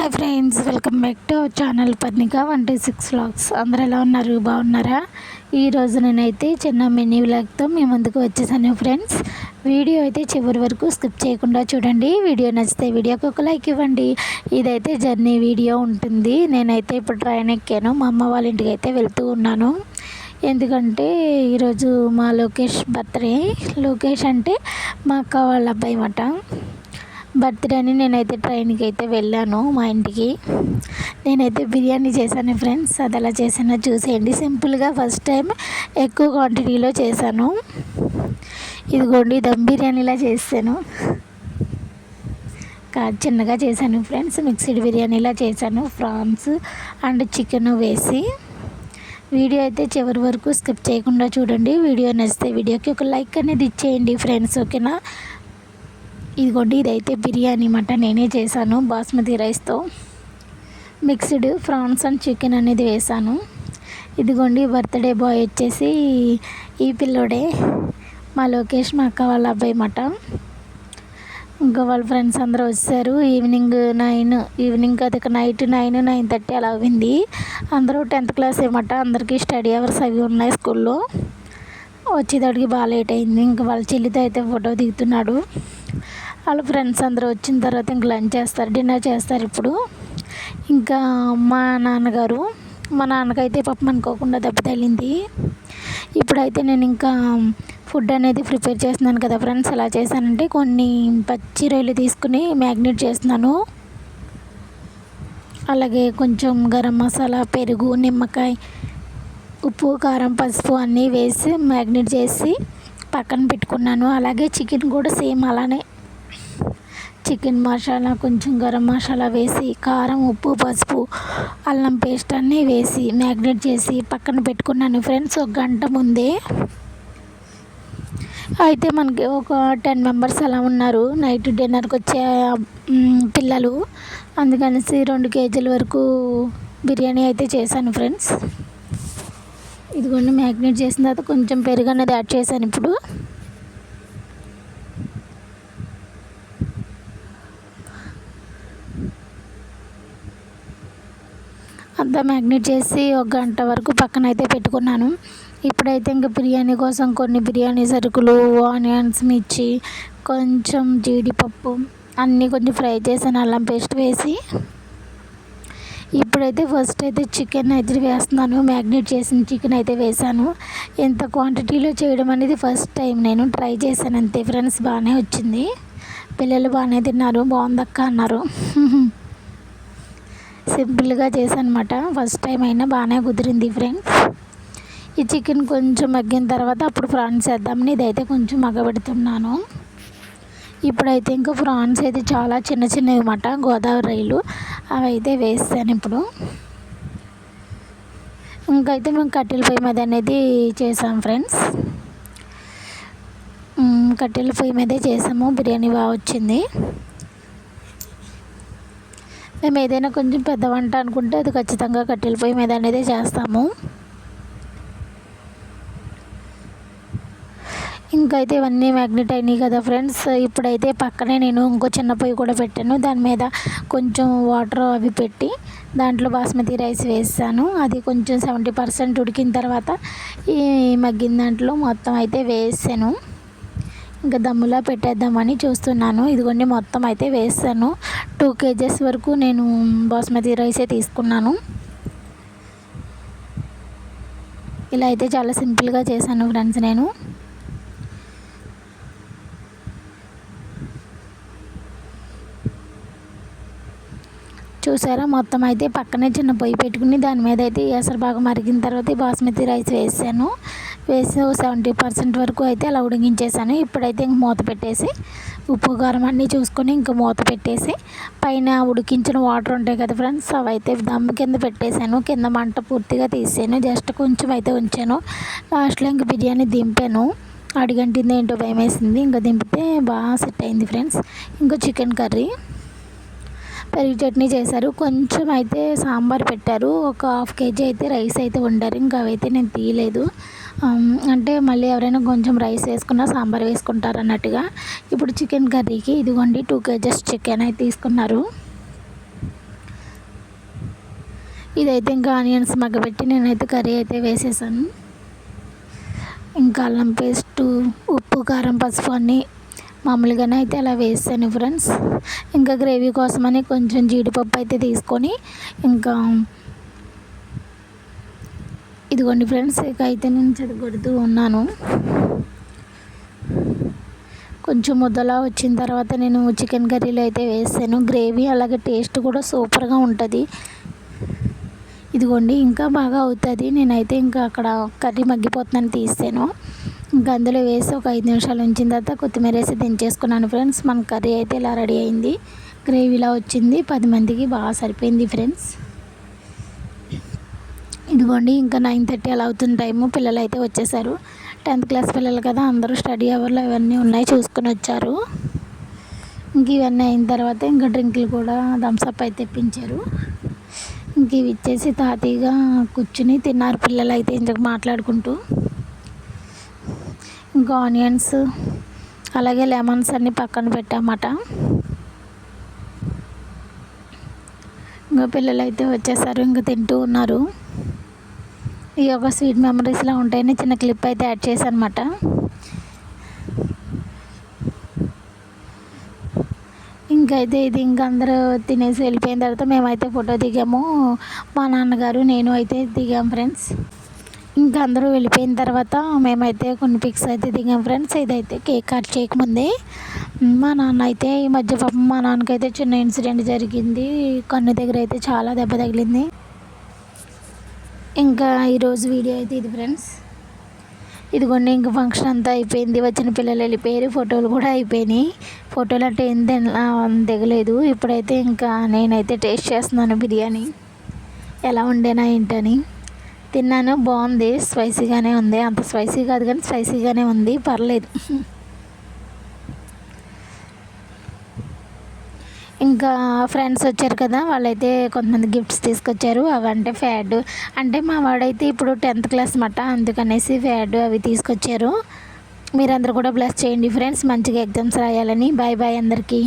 Hi friends, welcome back to our channel Padmika 126 vlogs. అందరూ ఎలా ఉన్నారు? బాగున్నారా? ఈరోజు నేనైతే చిన్న మినీ వ్లాగ్తో మీ ముందుకు వచ్చేసాను ఫ్రెండ్స్. వీడియో అయితే చివరి వరకు స్కిప్ చేయకుండా చూడండి. వీడియో నచ్చితే వీడియోకి ఒక లైక్ ఇవ్వండి. ఇదైతే జర్నీ వీడియో ఉంటుంది. నేనైతే ఇప్పుడు ట్రైన్ ఎక్కాను. మా అమ్మ వాళ్ళ ఇంటికి అయితే వెళ్తూ ఉన్నాను. ఎందుకంటే ఈరోజు మా లోకేష్ బర్త్డే. లోకేష్ అంటే మా అక్క వాళ్ళ అబ్బాయి అన్నమాట. బర్త్డే అని నేనైతే ట్రైన్కి అయితే వెళ్ళాను మా ఇంటికి. నేనైతే బిర్యానీ చేశాను ఫ్రెండ్స్. అది ఎలా చేసానో చూసేయండి. సింపుల్గా ఫస్ట్ టైం ఎక్కువ క్వాంటిటీలో చేశాను. ఇదిగోండి, దమ్ బిర్యానీలా చేశాను. చిన్నగా చేశాను ఫ్రెండ్స్. మిక్స్డ్ బిర్యానీలా చేశాను, ప్రాన్స్ అండ్ చికెన్ వేసి. వీడియో అయితే చివరి వరకు స్కిప్ చేయకుండా చూడండి. వీడియో నచ్చితే వీడియోకి ఒక లైక్ అనేది ఇచ్చేయండి ఫ్రెండ్స్, ఓకేనా? ఇదిగోండి, ఇదైతే బిర్యానీ అన్నమాట. నేనే చేశాను బాస్మతి రైస్తో. మిక్స్డ్ ప్రాన్స్ అండ్ చికెన్ అనేది వేసాను. ఇదిగోండి, బర్త్డే బాయ్ వచ్చేసి ఈ పిల్లోడే, మా లోకేష్, మా అక్క వాళ్ళ అబ్బాయి అన్నమాట. ఇంకా వాళ్ళ ఫ్రెండ్స్ అందరూ వచ్చారు. ఈవినింగ్ అది నైట్ 9:30 అలా అయింది. అందరూ 10th క్లాస్ అన్నమాట. అందరికీ స్టడీ అవర్స్ అవి ఉన్నాయి స్కూల్లో. వచ్చేటడికి బాగా లేట్ అయింది. ఇంకా వాళ్ళ చెల్లితో అయితే ఫోటో దిగుతున్నాడు. వాళ్ళ ఫ్రెండ్స్ అందరూ వచ్చిన తర్వాత ఇంక లంచ్ చేస్తారు, డిన్నర్ చేస్తారు. ఇప్పుడు ఇంకా మా నాన్నకైతే పాపం అనుకోకుండా దెబ్బ తగిలింది. ఇప్పుడైతే నేను ఇంకా ఫుడ్ అనేది ప్రిపేర్ చేస్తున్నాను కదా ఫ్రెండ్స్. ఎలా చేశానంటే కొన్ని పచ్చి రొయ్యలు తీసుకుని మ్యాగ్నేట్ చేస్తున్నాను. అలాగే కొంచెం గరం మసాలా, పెరుగు, నిమ్మకాయ, ఉప్పు, కారం, పసుపు అన్నీ వేసి మ్యాగ్నేట్ చేసి పక్కన పెట్టుకున్నాను. అలాగే చికెన్ కూడా సేమ్ అలానే చికెన్ మసాలా, కొంచెం గరం మసాలా వేసి, కారం, ఉప్పు, పసుపు, అల్లం పేస్ట్ అన్నీ వేసి మ్యాగ్నేట్ చేసి పక్కన పెట్టుకున్నాను ఫ్రెండ్స్. ఒక గంట ముందే. అయితే మనకి ఒక 10 మెంబర్స్ అలా ఉన్నారు నైట్ డిన్నర్కి వచ్చే పిల్లలు. అందుకనేసి 2 కేజీల వరకు బిర్యానీ అయితే చేశాను ఫ్రెండ్స్. ఇదిగోండి, మ్యాగ్నేట్ చేసిన తర్వాత కొంచెం పెరుగు అనేది యాడ్ చేశాను. ఇప్పుడు అంతా మ్యాగ్నేట్ చేసి ఒక గంట వరకు పక్కన అయితే పెట్టుకున్నాను. ఇప్పుడైతే ఇంకా బిర్యానీ కోసం కొన్ని బిర్యానీ సరుకులు, ఆనియన్స్, మిర్చి, కొంచెం జీడిపప్పు అన్నీ కొంచెం ఫ్రై చేశాను అల్లం పేస్ట్ వేసి. ఇప్పుడైతే ఫస్ట్ అయితే చికెన్ అయితే వేస్తున్నాను. మ్యాగ్నేట్ చేసిన చికెన్ అయితే వేసాను. ఎంత క్వాంటిటీలో చేయడం అనేది ఫస్ట్ టైం నేను ట్రై చేశాను అంతే ఫ్రెండ్స్. బాగానే వచ్చింది. పిల్లలు బాగానే తిన్నారు, బాగుందక్క అన్నారు. సింపుల్గా చేశాను అన్నమాట. ఫస్ట్ టైం అయినా బాగానే కుదిరింది ఫ్రెండ్స్. ఈ చికెన్ కొంచెం మగ్గిన తర్వాత అప్పుడు ప్రాన్స్ వేద్దామని ఇదైతే కొంచెం మగ్గబెడుతున్నాను. ఇప్పుడైతే ఇంకా ప్రాన్స్ అయితే చాలా చిన్న చిన్నవి అన్నమాట, గోదావరి రొయ్యలు. అవి అయితే వేస్తాను ఇప్పుడు. ఇంకైతే మేము కట్టెల పొయ్యి మీద అనేది చేసాం ఫ్రెండ్స్. కట్టెల పొయ్యి మీదే చేసాము. బిర్యానీ బాగా వచ్చింది. మేము ఏదైనా కొంచెం పెద్ద వంట అనుకుంటే అది ఖచ్చితంగా కట్టెల పొయ్యి మీద అనేది చేస్తాము. ఇంకైతే ఇవన్నీ మ్యాగ్నెట్ అయినాయి కదా ఫ్రెండ్స్. ఇప్పుడైతే పక్కనే నేను ఇంకో చిన్న పొయ్యి కూడా పెట్టాను. దాని మీద కొంచెం వాటర్ అవి పెట్టి దాంట్లో బాస్మతి రైస్ వేసాను. అది కొంచెం 70% ఉడికిన తర్వాత ఈ మగ్గిన దాంట్లో మొత్తం అయితే వేసాను. ఇంకా దమ్ములా పెట్టేద్దామని చూస్తున్నాను. ఇదిగోండి, మొత్తం అయితే వేసాను. 2 kgs వరకు నేను బాస్మతి రైసే తీసుకున్నాను. ఇలా అయితే చాలా సింపుల్గా చేశాను ఫ్రెండ్స్ నేను. చూసారా, మొత్తం అయితే పక్కనే చిన్న పొయ్యి పెట్టుకుని దాని మీద అయితే ఎసరు బాగా మరిగిన తర్వాత బాస్మతి రైస్ వేసాను. వేసి 70% వరకు అయితే అలా ఉడికించేసాను. ఇప్పుడైతే ఇంక మూత పెట్టేసి ఉప్పు, కారం అన్నీ చూసుకొని ఇంకా మూత పెట్టేసి పైన ఉడికించిన వాటర్ ఉంటాయి కదా ఫ్రెండ్స్, అవి అయితే దమ్ము కింద పెట్టేశాను. కింద మంట పూర్తిగా తీసాను, జస్ట్ కొంచెం అయితే ఉంచాను. లాస్ట్లో ఇంక బిర్యానీ దింపాను. అడిగంటింది ఏంటో భయం వేసింది. ఇంకా దింపితే బాగా సెట్ అయింది ఫ్రెండ్స్. ఇంకో చికెన్ కర్రీ, పెరుగు చట్నీ చేశారు. కొంచెం అయితే సాంబార్ పెట్టారు. ఒక 1/2 kg అయితే రైస్ అయితే వండారు. ఇంకా అవైతే నేను తీయలేదు. అంటే మళ్ళీ ఎవరైనా కొంచెం రైస్ వేసుకున్నా సాంబార్ వేసుకుంటారు అన్నట్టుగా. ఇప్పుడు చికెన్ కర్రీకి ఇదిగోండి 2 kgs చికెన్ అయితే తీసుకున్నారు. ఇదైతే ఇంకా ఆనియన్స్ మగ్గబెట్టి నేనైతే కర్రీ అయితే వేసేసాను. ఇంకా అల్లం పేస్టు, ఉప్పు, కారం, పసుపు అన్నీ మామూలుగానే అయితే అలా వేసాను ఫ్రెండ్స్. ఇంకా గ్రేవీ కోసమని కొంచెం జీడిపప్పు అయితే తీసుకొని ఇంకా ఇదిగోండి ఫ్రెండ్స్, ఇక అయితే నేను చెదగొడుతూ ఉన్నాను. కొంచెం ముద్దలా వచ్చిన తర్వాత నేను చికెన్ కర్రీలో అయితే వేసాను గ్రేవీ. అలాగే టేస్ట్ కూడా సూపర్గా ఉంటుంది. ఇదిగోండి ఇంకా బాగా అవుతుంది. నేనైతే ఇంకా అక్కడ కర్రీ మగ్గిపోతుందని తీసాను. ఇంకా అందులో వేసి ఒక 5 నిమిషాలు ఉంచిన తర్వాత కొత్తిమీర వేసి దించేసుకున్నాను ఫ్రెండ్స్. మన కర్రీ అయితే ఇలా రెడీ అయింది. గ్రేవీలా వచ్చింది. 10 మందికి బాగా సరిపోయింది ఫ్రెండ్స్. ఇదిగోండి ఇంకా 9:30 అలా అవుతున్న టైము. పిల్లలు అయితే వచ్చేసారు. 10th క్లాస్ పిల్లలు కదా, అందరూ స్టడీ అవర్లో ఇవన్నీ ఉన్నాయి చూసుకొని వచ్చారు. ఇంక ఇవన్నీ అయిన తర్వాత ఇంకా డ్రింకులు కూడా థమ్స్అప్ అయితే తెప్పించారు. ఇంక ఇవి ఇచ్చేసి తాతీగా కూర్చుని తిన్నారు పిల్లలు అయితే ఇంతకు మాట్లాడుకుంటూ. ఇంకా ఆనియన్స్ అలాగే లెమన్స్ అన్నీ పక్కన పెట్టామట. ఇంకా పిల్లలు అయితే వచ్చేసారు, ఇంకా తింటూ ఉన్నారు. ఈ యొక్క స్వీట్ మెమరీస్లో ఉంటాయని చిన్న క్లిప్ అయితే యాడ్ చేశాను అనమాట. ఇంకైతే ఇది ఇంకా అందరూ తినేసి వెళ్ళిపోయిన తర్వాత మేమైతే ఫోటో దిగాము. మా నాన్నగారు నేను అయితే దిగాం ఫ్రెండ్స్. ఇంకా అందరూ వెళ్ళిపోయిన తర్వాత మేమైతే కొన్ని పిక్స్ అయితే దిగాం ఫ్రెండ్స్. ఇదైతే కేక్ కట్ చేయకముందే మా నాన్న అయితే ఈ మధ్య పాపం మా నాన్నకైతే చిన్న ఇన్సిడెంట్ జరిగింది. కన్ను దగ్గర అయితే చాలా దెబ్బ తగిలింది. ఇంకా ఈరోజు వీడియో అయితే ఇది ఫ్రెండ్స్. ఇదిగోండి ఇంకా ఫంక్షన్ అంతా అయిపోయింది. వచ్చిన పిల్లలు వెళ్ళిపోయారు. ఫోటోలు కూడా అయిపోయినాయి. ఫోటోలు అంటే ఏం దిగలేదు. ఇప్పుడైతే ఇంకా నేనైతే టేస్ట్ చేస్తున్నాను బిర్యానీ ఎలా ఉండేనా ఏంటని. తిన్నాను, బాగుంది. స్పైసీగానే ఉంది. అంత స్పైసీ కాదు కానీ స్పైసీగానే ఉంది, పర్లేదు. ఇంకా ఫ్రెండ్స్ వచ్చారు కదా, వాళ్ళైతే కొంతమంది గిఫ్ట్స్ తీసుకొచ్చారు. అవంటే ఫ్యాడ్ అంటే మా వాడైతే ఇప్పుడు 10th క్లాస్ మాట, అందుకనేసి ఫ్యాడ్ అవి తీసుకొచ్చారు. మీరందరూ కూడా బ్లెస్ చేయండి ఫ్రెండ్స్, మంచిగా ఎగ్జామ్స్ రాయాలని. బాయ్ బాయ్ అందరికీ.